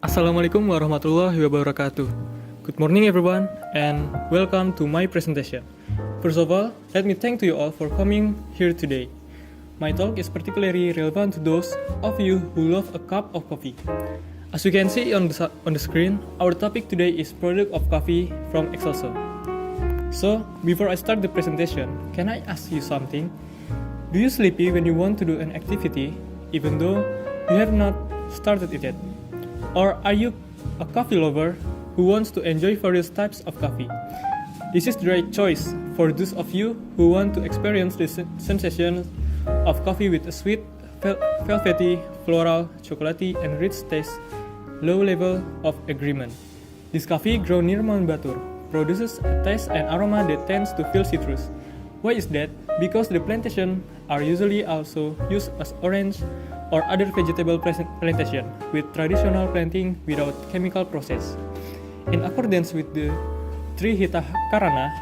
Assalamualaikum warahmatullahi wabarakatuh. Good morning everyone and welcome to my presentation. First of all, let me thank to you all for coming here today. My talk is particularly relevant to those of you who love a cup of coffee. As you can see on the screen, our topic today is product of coffee from Excelso. So, before I start the presentation, can I ask you something? Do you sleepy when you want to do an activity even though you have not started it yet? Or are you a coffee lover who wants to enjoy various types of coffee? This is the right choice for those of you who want to experience the sensation of coffee with a sweet, velvety, floral, chocolatey, and rich taste, low level of agreement. This coffee grown near Mount Batur produces a taste and aroma that tends to feel citrus. Why is that? Because the plantation are usually also used as orange or other vegetable plantation with traditional planting without chemical process. In accordance with the Trihita Karana,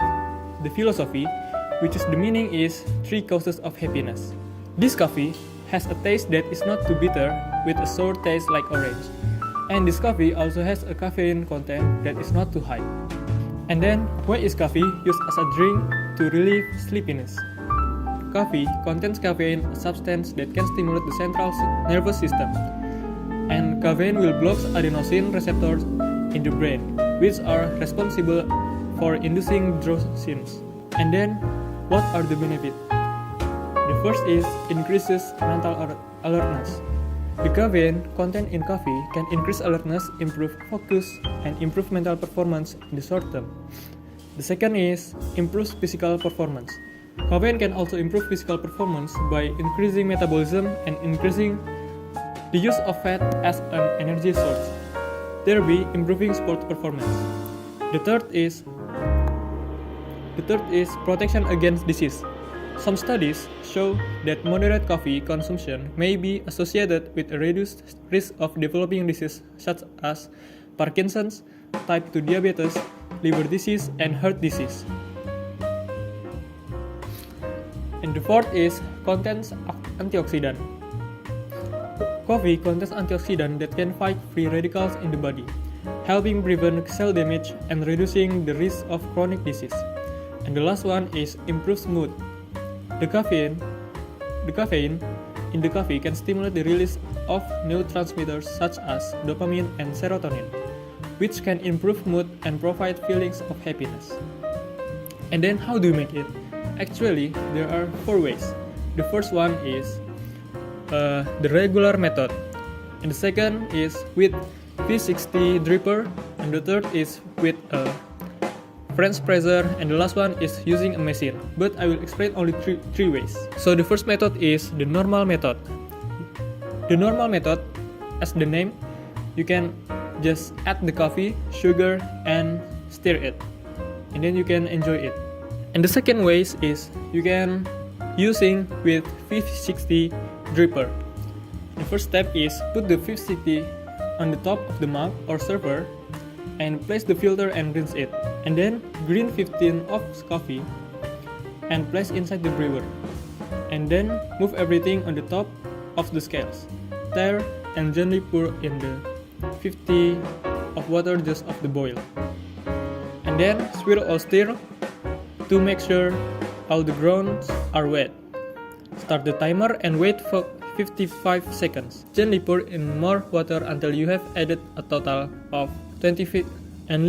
the philosophy, which is the meaning is 3 causes of happiness. This coffee has a taste that is not too bitter with a sour taste like orange. And this coffee also has a caffeine content that is not too high. And then, why is coffee used as a drink to relieve sleepiness? Coffee contains caffeine, a substance that can stimulate the central nervous system. And caffeine will block adenosine receptors in the brain, which are responsible for inducing drowsiness. And then, what are the benefits? The first is increases mental alertness. The caffeine content in coffee can increase alertness, improve focus, and improve mental performance in the short term. The second is improves physical performance. Caffeine can also improve physical performance by increasing metabolism and increasing the use of fat as an energy source, thereby improving sport performance. The third is protection against disease. Some studies show that moderate coffee consumption may be associated with a reduced risk of developing disease such as Parkinson's, type 2 diabetes, liver disease, and heart disease. And the fourth is contains antioxidant. Coffee contains antioxidant that can fight free radicals in the body, helping prevent cell damage and reducing the risk of chronic disease. And the last one is improves mood. The caffeine in the coffee can stimulate the release of neurotransmitters such as dopamine and serotonin, which can improve mood and provide feelings of happiness. And then how do you make it? Actually, there are 4 ways. The first one is the regular method, and the second is with V60 dripper, and the third is with a French presser, and the last one is using a machine, but I will explain only three ways. So the first method is the normal method. The normal method, as the name, you can just add the coffee, sugar, and stir it, and then you can enjoy it. And the second way is you can using with V60 dripper. The first step is put the V60 on the top of the mug or server and place the filter and rinse it. And then green 15 of coffee and place inside the brewer. And then move everything on the top of the scales. Stir and gently pour in the 50 of water just of the boil. And then swirl or stir to make sure all the grounds are wet. Start the timer and wait for 55 seconds. Gently pour in more water until you have added a total of 20 feet and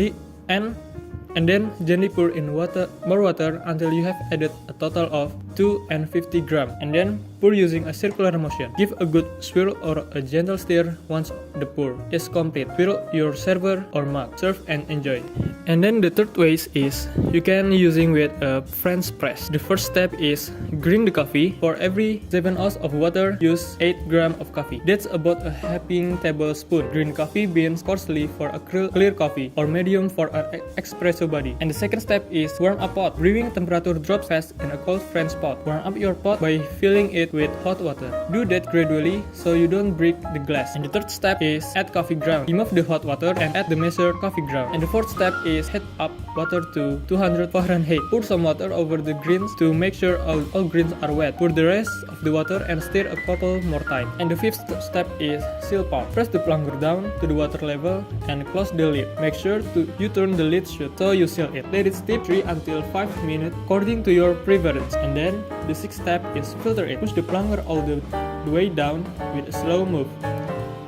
then gently pour in more water until you have added a total of 250 grams, and then pour using a circular motion. Give a good swirl or a gentle stir once the pour is complete. Fill your server or mug, serve and enjoy. And then the third way is you can using with a French press. The first step is grind the coffee. For every 7 ounces of water, use 8 grams of coffee. That's about a heaping tablespoon. Grind coffee beans coarsely for a clear coffee or medium for an espresso body. And the second step is warm a pot. Brewing temperature drops fast in a cold French pot. pot. Warm up your pot by filling it with hot water. Do that gradually so you don't break the glass. And the third step is add coffee ground. Remove the hot water and add the measured coffee ground. And the fourth step is heat up water to 200 Fahrenheit. Pour some water over the greens to make sure all greens are wet. Pour the rest of the water and stir a couple more times. And the fifth step is seal pot. Press the plunger down to the water level and close the lid. Make sure you turn the lid shut so you seal it. Let it steep 3 until 5 minutes according to your preference. And then the sixth step is filter it. Push the plunger all the way down with a slow move.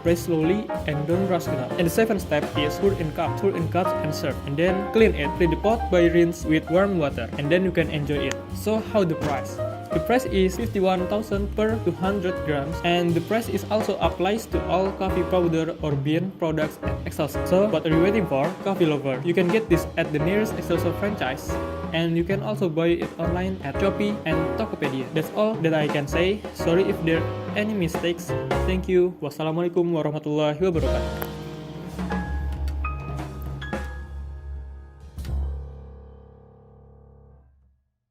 Press slowly and don't rush it up. And the seventh step is pour in cups and serve. And then clean it. Clean the pot by rinse with warm water. And then you can enjoy it. So how the price? The price is 51,000 per 200 grams, and the price is also applies to all coffee powder or bean products at Excelsior. So what are you waiting for, coffee lover? You can get this at the nearest Excelsior franchise, and you can also buy it online at Shopee and Tokopedia. That's all that I can say. Sorry if there are any mistakes. Thank you. Wassalamualaikum warahmatullahi wabarakatuh.